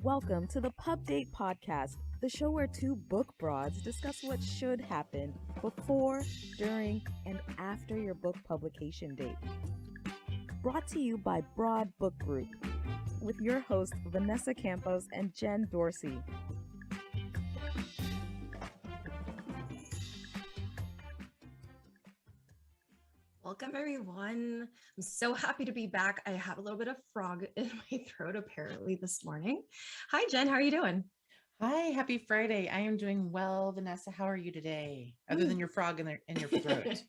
Welcome to the Pub Date Podcast, the show where two book broads discuss what should happen before, during, and after your book publication date. Brought to you by Broad Book Group, with your hosts Vanessa Campos and Jen Dorsey. Welcome, everyone. I'm so happy to be back. I have a little bit of frog in my throat apparently this morning. Hi, Jen. How are you doing? Hi, happy Friday. I am doing well, Vanessa. How are you today? Other than your frog in your throat.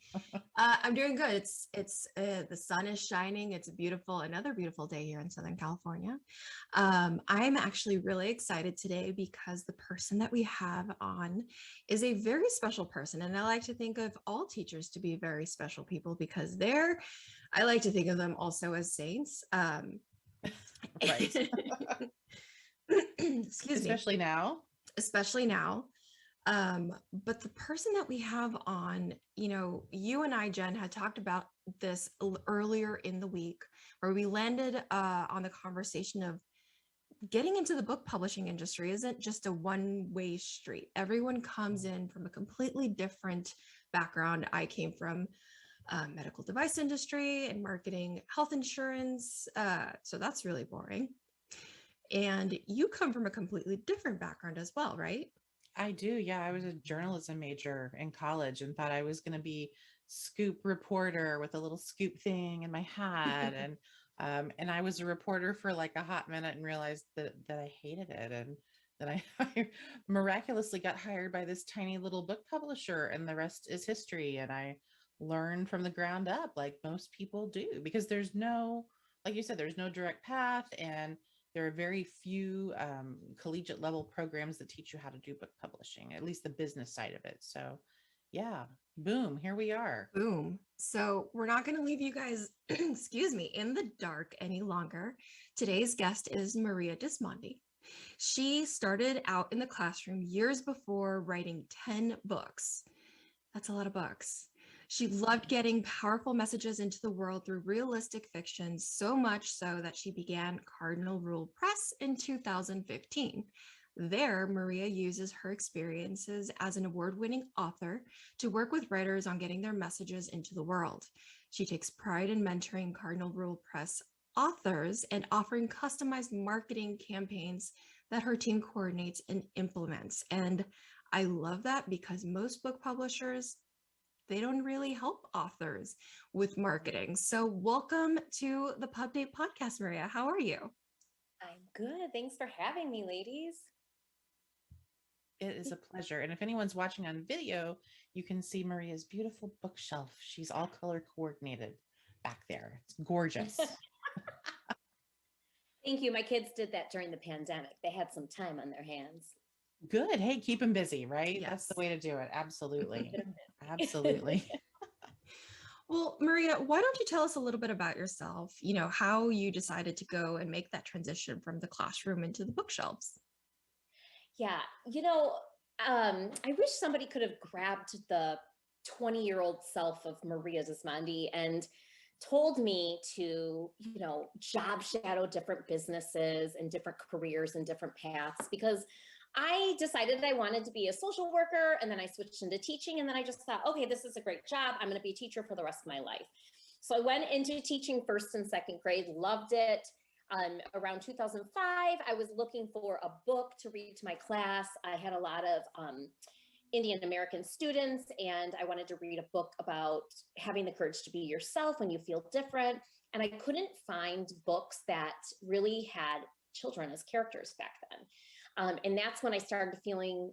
I'm doing good. It's the sun is shining. It's another beautiful day here in Southern California. I'm actually really excited today because the person that we have on is a very special person. And I like to think of all teachers to be very special people because I like to think of them also as saints. Right. Excuse Especially me. now. Especially now. But the person that we have on, you and I, Jen, had talked about this earlier in the week where we landed on the conversation of getting into the book publishing industry isn't just a one-way street. Everyone comes in from a completely different background. I came from medical device industry and marketing health insurance. So that's really boring. And you come from a completely different background as well, right? I do. Yeah, I was a journalism major in college and thought I was going to be scoop reporter with a little scoop thing in my hat. And I was a reporter for like a hot minute and realized that I hated it. And then I miraculously got hired by this tiny little book publisher, and the rest is history. And I learned from the ground up like most people do, because like you said, there's no direct path, and there are very few collegiate level programs that teach you how to do book publishing, at least the business side of it. So yeah, boom, here we are. Boom. So we're not going to leave you guys, excuse me, in the dark any longer. Today's guest is Maria Dismondy. She started out in the classroom years before writing 10 books. That's a lot of books. She loved getting powerful messages into the world through realistic fiction, so much so that she began Cardinal Rule Press in 2015. There, Maria uses her experiences as an award-winning author to work with writers on getting their messages into the world. She takes pride in mentoring Cardinal Rule Press authors and offering customized marketing campaigns that her team coordinates and implements. And I love that because most book publishers, they don't really help authors with marketing. So welcome to the Pub Date Podcast, Maria. How are you? I'm good. Thanks for having me, ladies. It is a pleasure. And if anyone's watching on video, you can see Maria's beautiful bookshelf. She's all color coordinated back there. It's gorgeous. Thank you. My kids did that during the pandemic. They had some time on their hands. Good. Hey, keep them busy, right? Yes. That's the way to do it. Absolutely. Absolutely. Well, Maria, why don't you tell us a little bit about yourself, how you decided to go and make that transition from the classroom into the bookshelves? Yeah. I wish somebody could have grabbed the 20-year-old self of Maria Dismondy and told me to, job shadow different businesses and different careers and different paths, because I decided I wanted to be a social worker, and then I switched into teaching, and then I just thought, okay, this is a great job. I'm going to be a teacher for the rest of my life. So I went into teaching first and second grade, loved it. Around 2005, I was looking for a book to read to my class. I had a lot of Indian American students, and I wanted to read a book about having the courage to be yourself when you feel different. And I couldn't find books that really had children as characters back then. And that's when I started feeling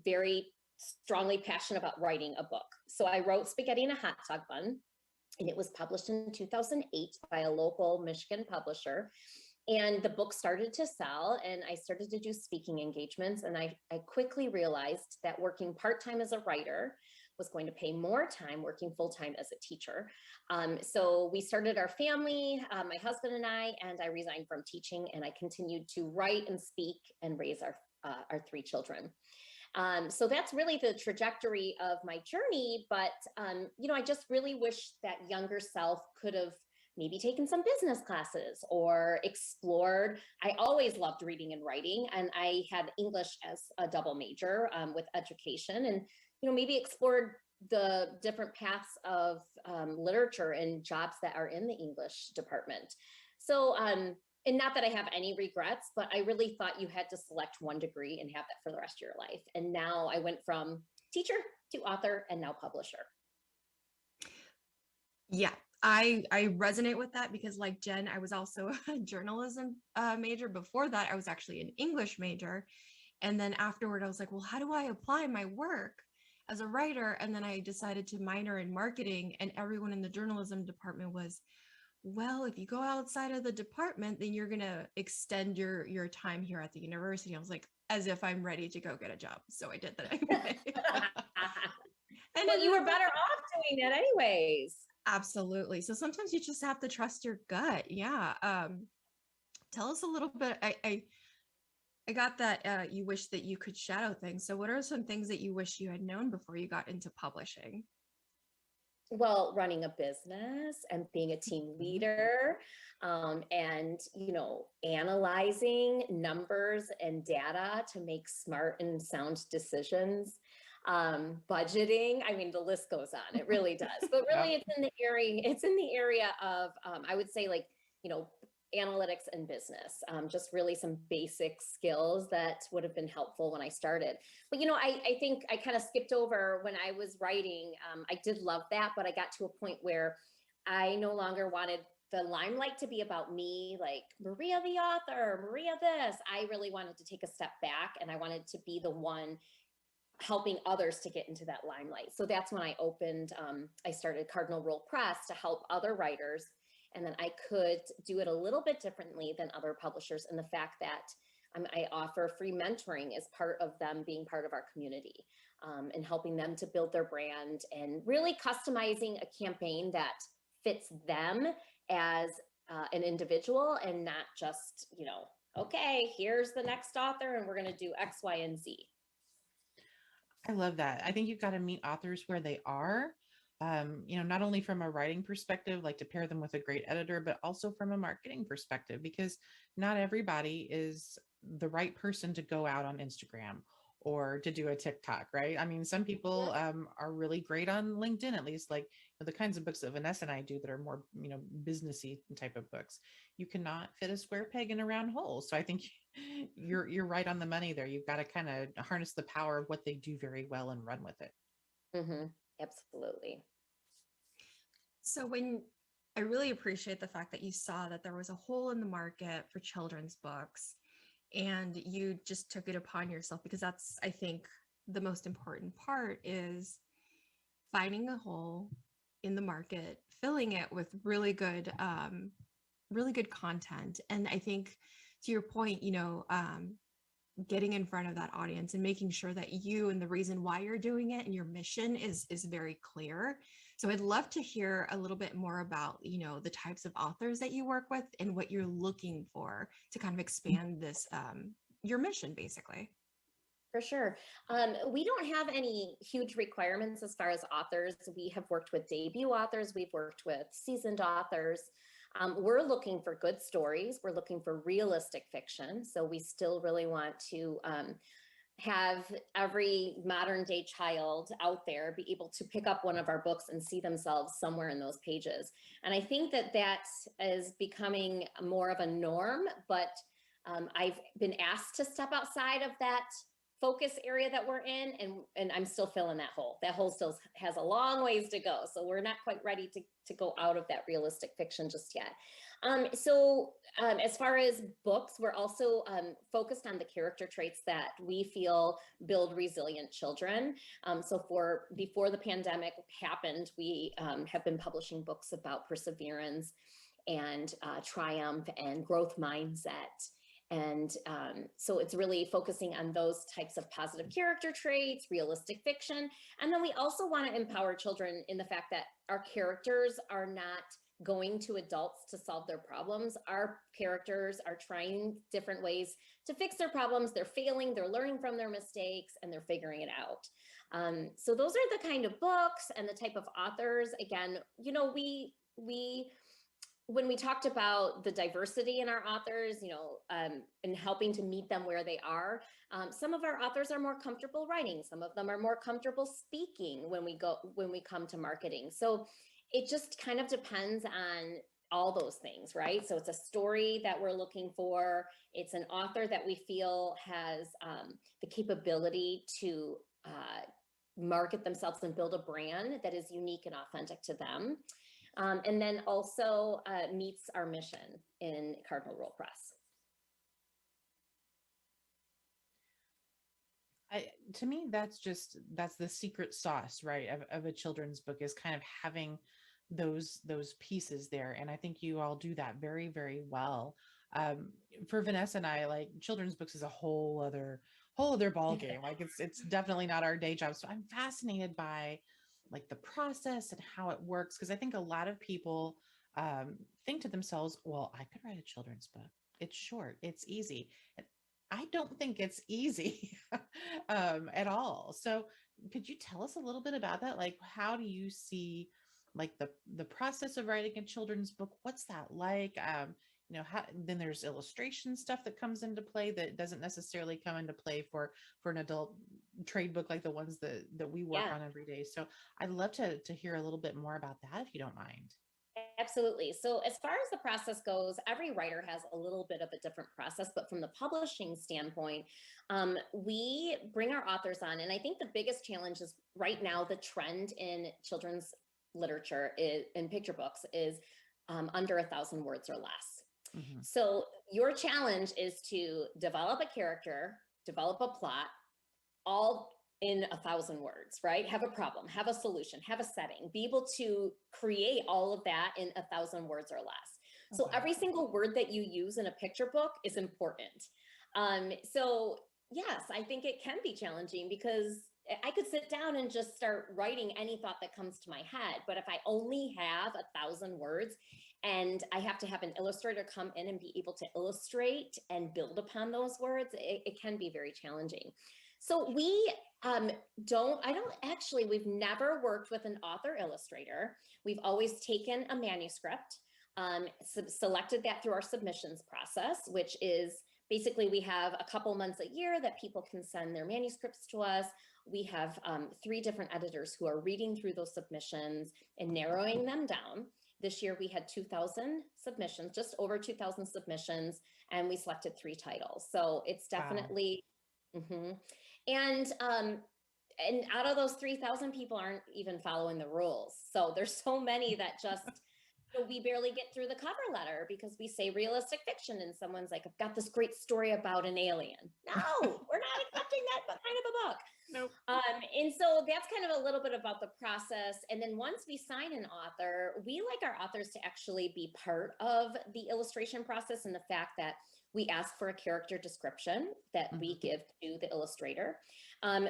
very strongly passionate about writing a book. So I wrote Spaghetti in a Hot Dog Bun, and it was published in 2008 by a local Michigan publisher. And the book started to sell, and I started to do speaking engagements. And I quickly realized that working part-time as a writer was going to pay more time working full-time as a teacher. So we started our family, my husband and I resigned from teaching, and I continued to write and speak and raise our three children. So that's really the trajectory of my journey. But, I just really wish that younger self could have maybe taken some business classes or explored. I always loved reading and writing, and I had English as a double major with education, and maybe explored the different paths of literature and jobs that are in the English department. So, and not that I have any regrets, but I really thought you had to select one degree and have that for the rest of your life. And now I went from teacher to author and now publisher. Yeah, I resonate with that because, like Jen, I was also a journalism major. Before that, I was actually an English major. And then afterward, I was like, well, how do I apply my work as a writer? And then I decided to minor in marketing, and everyone in the journalism department was, well, if you go outside of the department, then you're going to extend your time here at the university. I was like, as if I'm ready to go get a job. So I did that anyway. And well, you were better off doing it anyways. Absolutely. So sometimes you just have to trust your gut. Yeah. Tell us a little bit. I got that you wish that you could shadow things. So what are some things that you wish you had known before you got into publishing? Well, running a business and being a team leader, and analyzing numbers and data to make smart and sound decisions, budgeting. I mean, the list goes on. It really does. But really, it's in the area of I would say, like, analytics and business, just really some basic skills that would have been helpful when I started. But, I think I kind of skipped over when I was writing. I did love that, but I got to a point where I no longer wanted the limelight to be about me, like Maria the author, Maria this. I really wanted to take a step back, and I wanted to be the one helping others to get into that limelight. So that's when I started Cardinal Rule Press to help other writers. And then I could do it a little bit differently than other publishers in the fact that I offer free mentoring as part of them being part of our community, and helping them to build their brand and really customizing a campaign that fits them as an individual, and not just, okay, here's the next author and we're going to do X, Y, and Z. I love that. I think you've got to meet authors where they are. Not only from a writing perspective, like to pair them with a great editor, but also from a marketing perspective, because not everybody is the right person to go out on Instagram or to do a TikTok, right? I mean, some people are really great on LinkedIn, at least, like the kinds of books that Vanessa and I do that are more, businessy type of books. You cannot fit a square peg in a round hole. So I think you're right on the money there. You've got to kind of harness the power of what they do very well and run with it. Mm-hmm. Absolutely. So I really appreciate the fact that you saw that there was a hole in the market for children's books, and you just took it upon yourself, because that's, I think, the most important part is finding a hole in the market, filling it with really good content. And I think, to your point, getting in front of that audience and making sure that you and the reason why you're doing it and your mission is very clear. So I'd love to hear a little bit more about, the types of authors that you work with and what you're looking for to kind of expand this, your mission, basically. For sure. We don't have any huge requirements as far as authors. We have worked with debut authors. We've worked with seasoned authors. We're looking for good stories. We're looking for realistic fiction. So we still really want to have every modern day child out there be able to pick up one of our books and see themselves somewhere in those pages. And I think that is becoming more of a norm, but I've been asked to step outside of that focus area that we're in, and I'm still filling that hole. That hole still has a long ways to go. So we're not quite ready to go out of that realistic fiction just yet. As far as books, we're also focused on the character traits that we feel build resilient children. Before the pandemic happened, we have been publishing books about perseverance and triumph and growth mindset. And so it's really focusing on those types of positive character traits, realistic fiction. And then we also want to empower children in the fact that our characters are not going to adults to solve their problems. Our characters are trying different ways to fix their problems. They're failing, they're learning from their mistakes, and they're figuring it out. So those are the kind of books and the type of authors. Again, we when we talked about the diversity in our authors, and helping to meet them where they are, some of our authors are more comfortable writing. Some of them are more comfortable speaking when we come to marketing. So it just kind of depends on all those things, right? So it's a story that we're looking for. It's an author that we feel has the capability to market themselves and build a brand that is unique and authentic to them. And then also meets our mission in Cardinal Rule Press. To me, that's the secret sauce, right, of a children's book, is kind of having those pieces there. And I think you all do that very, very well. For Vanessa and I, like, children's books is a whole other ball game. Like, it's definitely not our day job. So I'm fascinated by like the process and how it works, because I think a lot of people think to themselves, well, I could write a children's book. It's short, it's easy. And I don't think it's easy at all. So could you tell us a little bit about that? Like, how do you see like the process of writing a children's book? What's that like? Then there's illustration stuff that comes into play that doesn't necessarily come into play for an adult trade book, like the ones that we work on every day. So I'd love to hear a little bit more about that, if you don't mind. Absolutely. So as far as the process goes, every writer has a little bit of a different process, but from the publishing standpoint, we bring our authors on. And I think the biggest challenge is right now, the trend in children's literature in picture books is under 1,000 words or less. Mm-hmm. So your challenge is to develop a character, develop a plot, all in 1,000 words, right? Have a problem, have a solution, have a setting, be able to create all of that in 1,000 words or less. Okay. So every single word that you use in a picture book is important. So yes, I think it can be challenging, because I could sit down and just start writing any thought that comes to my head. But if I only have 1,000 words and I have to have an illustrator come in and be able to illustrate and build upon those words, it can be very challenging. So we've never worked with an author illustrator. We've always taken a manuscript, selected that through our submissions process, which is basically we have a couple months a year that people can send their manuscripts to us. We have 3 different editors who are reading through those submissions and narrowing them down. This year we had 2,000 submissions, just over 2,000 submissions, and we selected 3 titles. So it's definitely, wow. Mm-hmm. And out of those 3,000, people aren't even following the rules. So there's so many that just, we barely get through the cover letter because we say realistic fiction and someone's like, I've got this great story about an alien. No, we're not accepting that kind of a book. Nope. And so that's kind of a little bit about the process. And then once we sign an author, we like our authors to actually be part of the illustration process, and the fact that we ask for a character description that we give to the illustrator.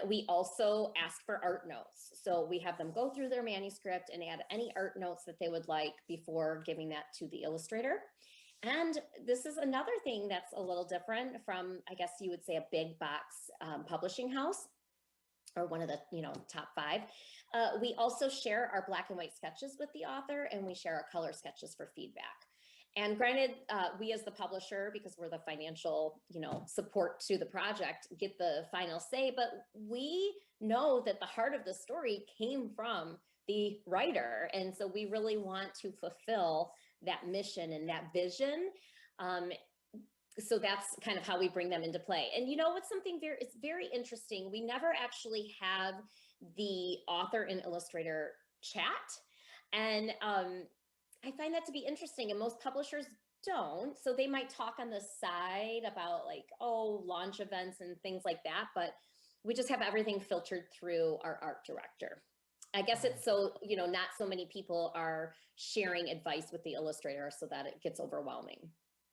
We also ask for art notes. So we have them go through their manuscript and add any art notes that they would like before giving that to the illustrator. And this is another thing that's a little different from, I guess you would say, a big box publishing house, or one of the top 5. We also share our black and white sketches with the author, and we share our color sketches for feedback. And granted, we as the publisher, because we're the financial, support to the project, get the final say, but we know that the heart of the story came from the writer. And so we really want to fulfill that mission and that vision. So that's kind of how we bring them into play. And what's something it's very interesting. We never actually have the author and illustrator chat. And I find that to be interesting, and most publishers don't. So they might talk on the side about launch events and things like that, but we just have everything filtered through our art director. I guess it's so, not so many people are sharing advice with the illustrator so that it gets overwhelming.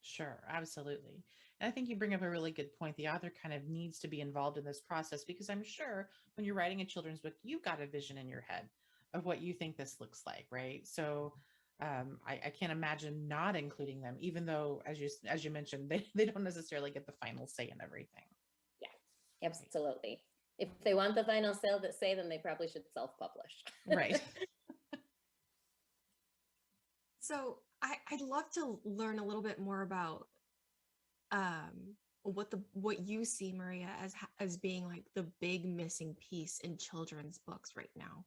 Sure, absolutely. And I think you bring up a really good point. The author kind of needs to be involved in this process, because I'm sure when you're writing a children's book, you've got a vision in your head of what you think this looks like, right? So I can't imagine not including them, even though, as you mentioned, they don't necessarily get the final say in everything. Yeah, absolutely. If they want the final say, then they probably should self-publish. Right. So I'd love to learn a little bit more about what you see, Maria, as being like the big missing piece in children's books right now,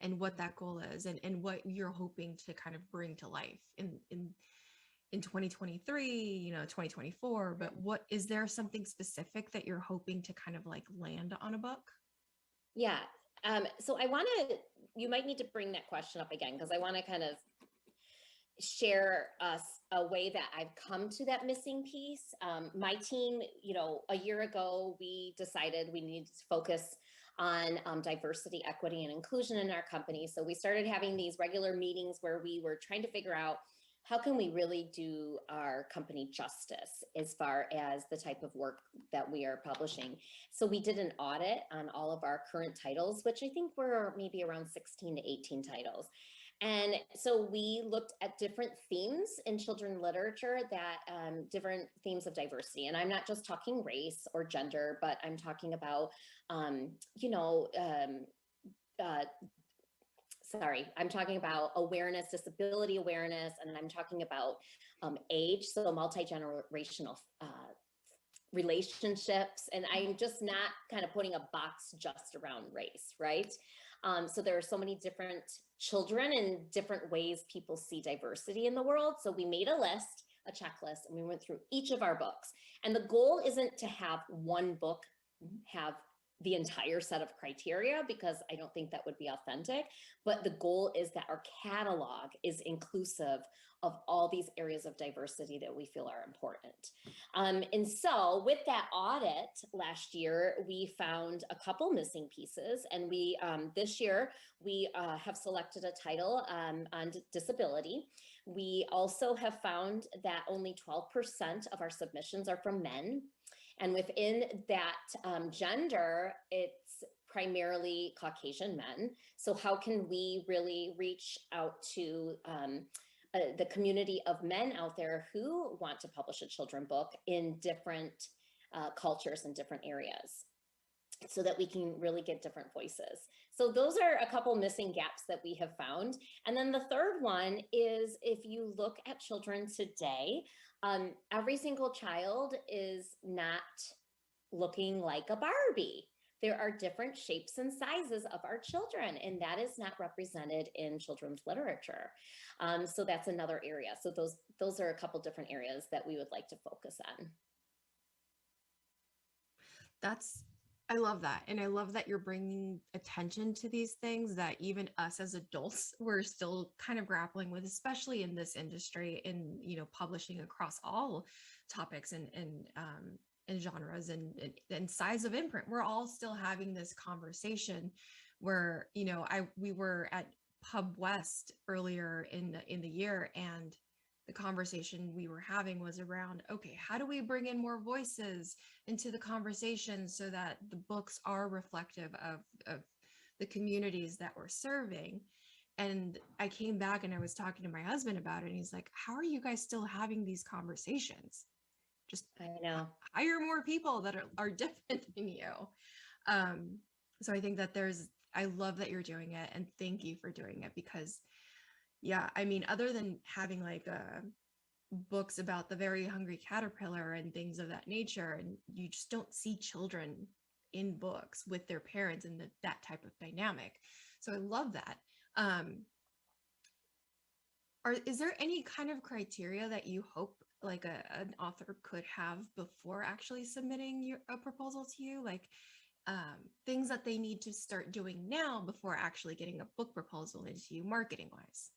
and what that goal is, and what you're hoping to kind of bring to life in 2023, 2024. But what is there something specific that you're hoping to kind of like land on a book? Yeah. So you might need to bring that question up again, because I want to kind of share us a way that I've come to that missing piece. My team, a year ago, we decided we needed to focus on diversity, equity, and inclusion in our company. So we started having these regular meetings where we were trying to figure out how can we really do our company justice as far as the type of work that we are publishing. So we did an audit on all of our current titles, which I think were maybe around 16 to 18 titles. And so we looked at different themes in children's literature, that different themes of diversity. And I'm not just talking race or gender, but I'm talking about, I'm talking about awareness, disability awareness, and I'm talking about age, so multi-generational relationships. And I'm just not kind of putting a box just around race, right? So there are so many different children and different ways people see diversity in the world. So we made a list, a checklist, and we went through each of our books. And the goal isn't to have one book have the entire set of criteria, because I don't think that would be authentic. But the goal is that our catalog is inclusive of all these areas of diversity that we feel are important. And so with that audit last year, we found a couple missing pieces. And we this year, we have selected a title on disability. We also have found that only 12% of our submissions are from men. And within that gender, it's primarily Caucasian men. So how can we really reach out to the community of men out there who want to publish a children's book in different cultures and different areas, so that we can really get different voices? So those are a couple missing gaps that we have found. And then the third one is, if you look at children today, every single child is not looking like a Barbie. There are different shapes and sizes of our children, and that is not represented in children's literature. So that's another area. So those are a couple different areas that we would like to focus on. I love that. And I love that you're bringing attention to these things that even us as adults, we're still kind of grappling with, especially in this industry, in, publishing across all topics and genres and size of imprint. We're all still having this conversation where, we were at Pub West earlier in the year, and the conversation we were having was around, okay, how do we bring in more voices into the conversation so that the books are reflective of the communities that we're serving? And I came back and I was talking to my husband about it, and he's like, how are you guys still having these conversations? Just I know. Hire more people that are different than you. So I think that I love that you're doing it, and thank you for doing it, because yeah, I mean, other than having like books about the very hungry caterpillar and things of that nature, and you just don't see children in books with their parents and that type of dynamic. So I love that. Is there any kind of criteria that you hope like an author could have before actually submitting a proposal to you? Like things that they need to start doing now before actually getting a book proposal into you, marketing wise?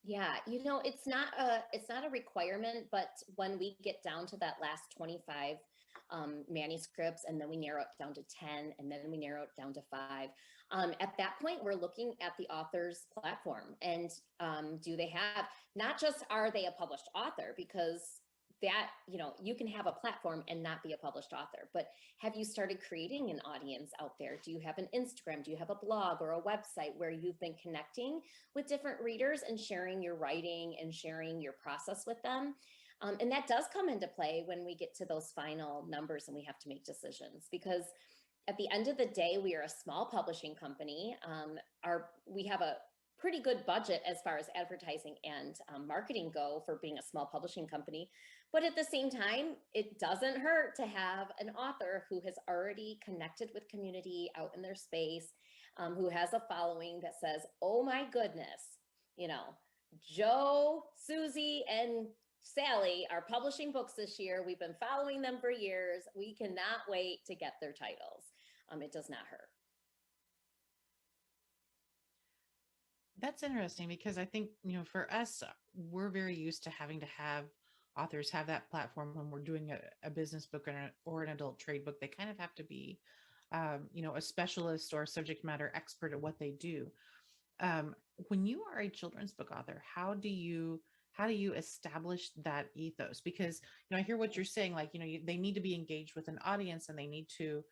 Yeah, it's not a requirement, but when we get down to that last 25 manuscripts, and then we narrow it down to 10, and then we narrow it down to 5, at that point, we're looking at the author's platform, and do they have, not just are they a published author, because that, you can have a platform and not be a published author, but have you started creating an audience out there? Do you have an Instagram? Do you have a blog or a website where you've been connecting with different readers and sharing your writing and sharing your process with them? And that does come into play when we get to those final numbers and we have to make decisions, because at the end of the day, we are a small publishing company. We have a pretty good budget as far as advertising and marketing go for being a small publishing company. But at the same time, it doesn't hurt to have an author who has already connected with community out in their space, who has a following that says, oh my goodness, you know, Joe, Susie, and Sally are publishing books this year. We've been following them for years. We cannot wait to get their titles. It does not hurt. That's interesting because I think, for us, we're very used to having to have authors have that platform when we're doing a business book or an adult trade book. They kind of have to be, a specialist or a subject matter expert at what they do. When you are a children's book author, how do you establish that ethos? Because, I hear what you're saying, like, they need to be engaged with an audience and they need to,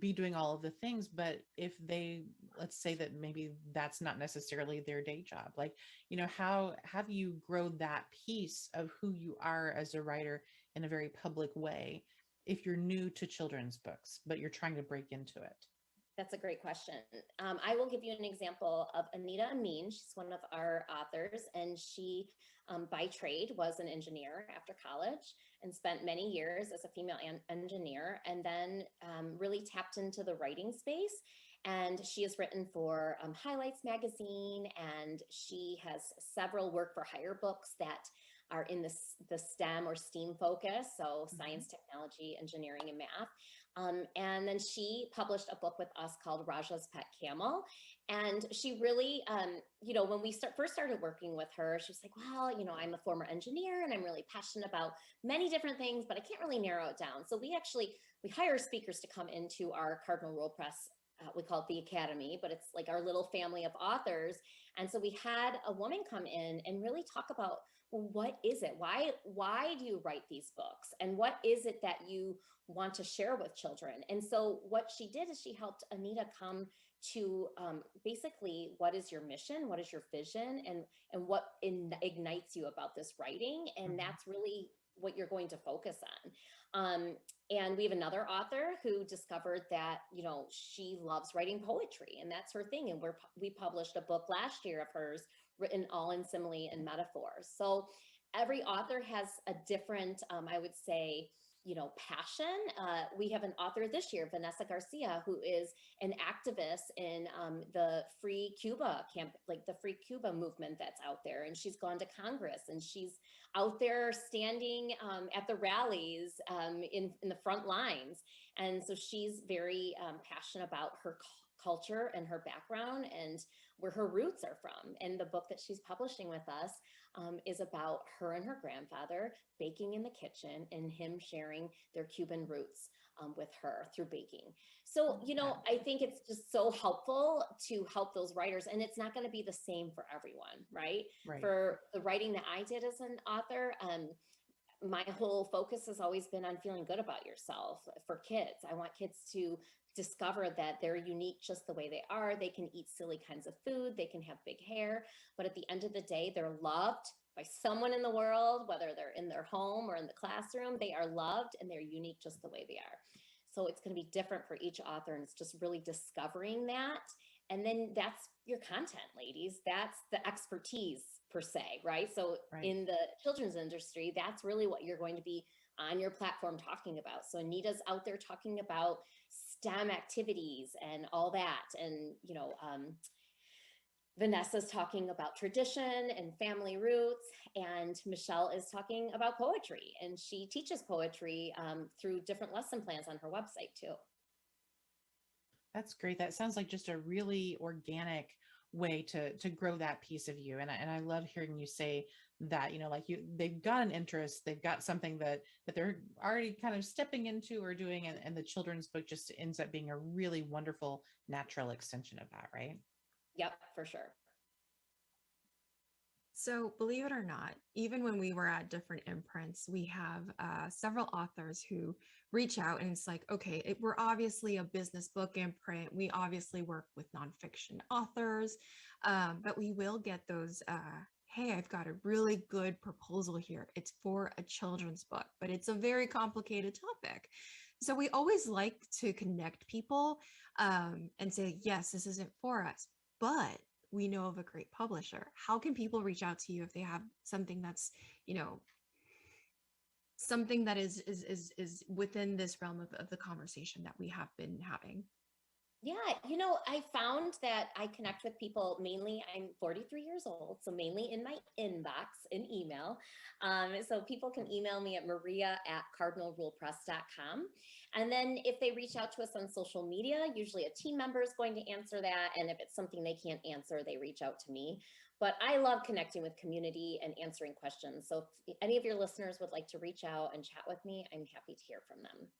be doing all of the things. But if let's say that maybe that's not necessarily their day job, like, how do you grow that piece of who you are as a writer in a very public way if you're new to children's books, but you're trying to break into it? That's a great question. I will give you an example of Anita Amin. She's one of our authors, and she, by trade, was an engineer after college and spent many years as a female engineer, and then really tapped into the writing space. And she has written for Highlights magazine, and she has several work for hire books that are in the STEM or STEAM focus, so science, technology, engineering, and math. And then she published a book with us called Raja's Pet Camel. And she really, when we first started working with her, she was like, well, I'm a former engineer and I'm really passionate about many different things, but I can't really narrow it down. So we hire speakers to come into our Cardinal Rule Press. We call it the Academy, but it's like our little family of authors. And so we had a woman come in and really talk about, well, what is it? Why do you write these books? And what is it that you want to share with children? And so what she did is she helped Anita come to basically, what is your mission? What is your vision? And what ignites you about this writing? And that's really what you're going to focus on. And we have another author who discovered that, she loves writing poetry and that's her thing. And we published a book last year of hers written all in simile and metaphors. So every author has a different, I would say, passion. We have an author this year, Vanessa Garcia, who is an activist in the Free Cuba camp, like the Free Cuba movement that's out there. And she's gone to Congress and she's out there standing at the rallies in the front lines. And so she's very passionate about her culture and her background and where her roots are from. And the book that she's publishing with us is about her and her grandfather baking in the kitchen and him sharing their Cuban roots with her through baking. So, I think it's just so helpful to help those writers, and it's not going to be the same for everyone, right? For the writing that I did as an author, my whole focus has always been on feeling good about yourself for kids. I want kids to discover that they're unique just the way they are. They can eat silly kinds of food. They can have big hair. But at the end of the day, they're loved by someone in the world, whether they're in their home or in the classroom. They are loved and they're unique just the way they are. So it's going to be different for each author. And it's just really discovering that. And then that's your content, ladies. That's the expertise per se, right? So in the children's industry, that's really what you're going to be on your platform talking about. So Anita's out there talking about STEM activities and all that. And, Vanessa's talking about tradition and family roots, and Michelle is talking about poetry, and she teaches poetry through different lesson plans on her website too. That's great. That sounds like just a really organic way to grow that piece of you. And I love hearing you say that, they've got an interest, they've got something that they're already kind of stepping into or doing. And the children's book just ends up being a really wonderful, natural extension of that, right? Yep, for sure. So believe it or not, even when we were at different imprints, we have several authors who reach out and it's like, okay, we're obviously a business book imprint. We obviously work with nonfiction authors, but we will get those, hey, I've got a really good proposal here. It's for a children's book, but it's a very complicated topic. So we always like to connect people and say, yes, this isn't for us. But we know of a great publisher? How can people reach out to you if they have something that's, you know, something that is within this realm of the conversation that we have been having? Yeah, I found that I connect with people mainly. I'm 43 years old, so mainly in my inbox in email. So people can email me at maria@cardinalrulepress.com. And then if they reach out to us on social media, usually a team member is going to answer that. And if it's something they can't answer, they reach out to me. But I love connecting with community and answering questions. So if any of your listeners would like to reach out and chat with me, I'm happy to hear from them.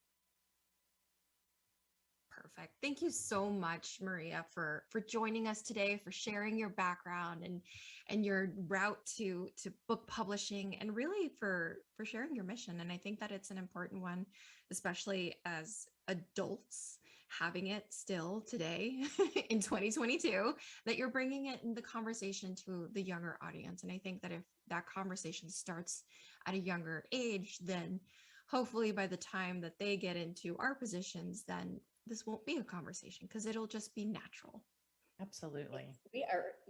Perfect. Thank you so much, Maria, for joining us today, for sharing your background and your route to book publishing, and really for sharing your mission. And I think that it's an important one, especially as adults having it still today in 2022, that you're bringing it in the conversation to the younger audience. And I think that if that conversation starts at a younger age, then hopefully by the time that they get into our positions, then this won't be a conversation because it'll just be natural. Absolutely.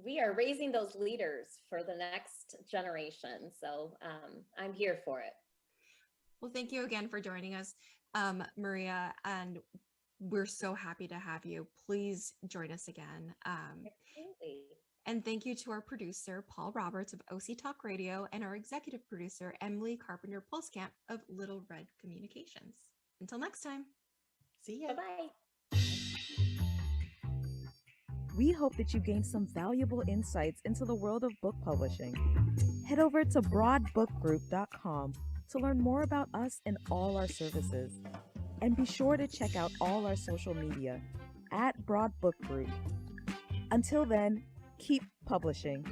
We are raising those leaders for the next generation. So I'm here for it. Well, thank you again for joining us, Maria, and we're so happy to have you. Please join us again. Absolutely. And thank you to our producer, Paul Roberts of OC Talk Radio, and our executive producer, Emily Carpenter-Pulskamp of Little Red Communications. Until next time. See ya. Bye-bye. We hope that you gained some valuable insights into the world of book publishing. Head over to broadbookgroup.com to learn more about us and all our services. And be sure to check out all our social media at Broad Book Group. Until then, keep publishing.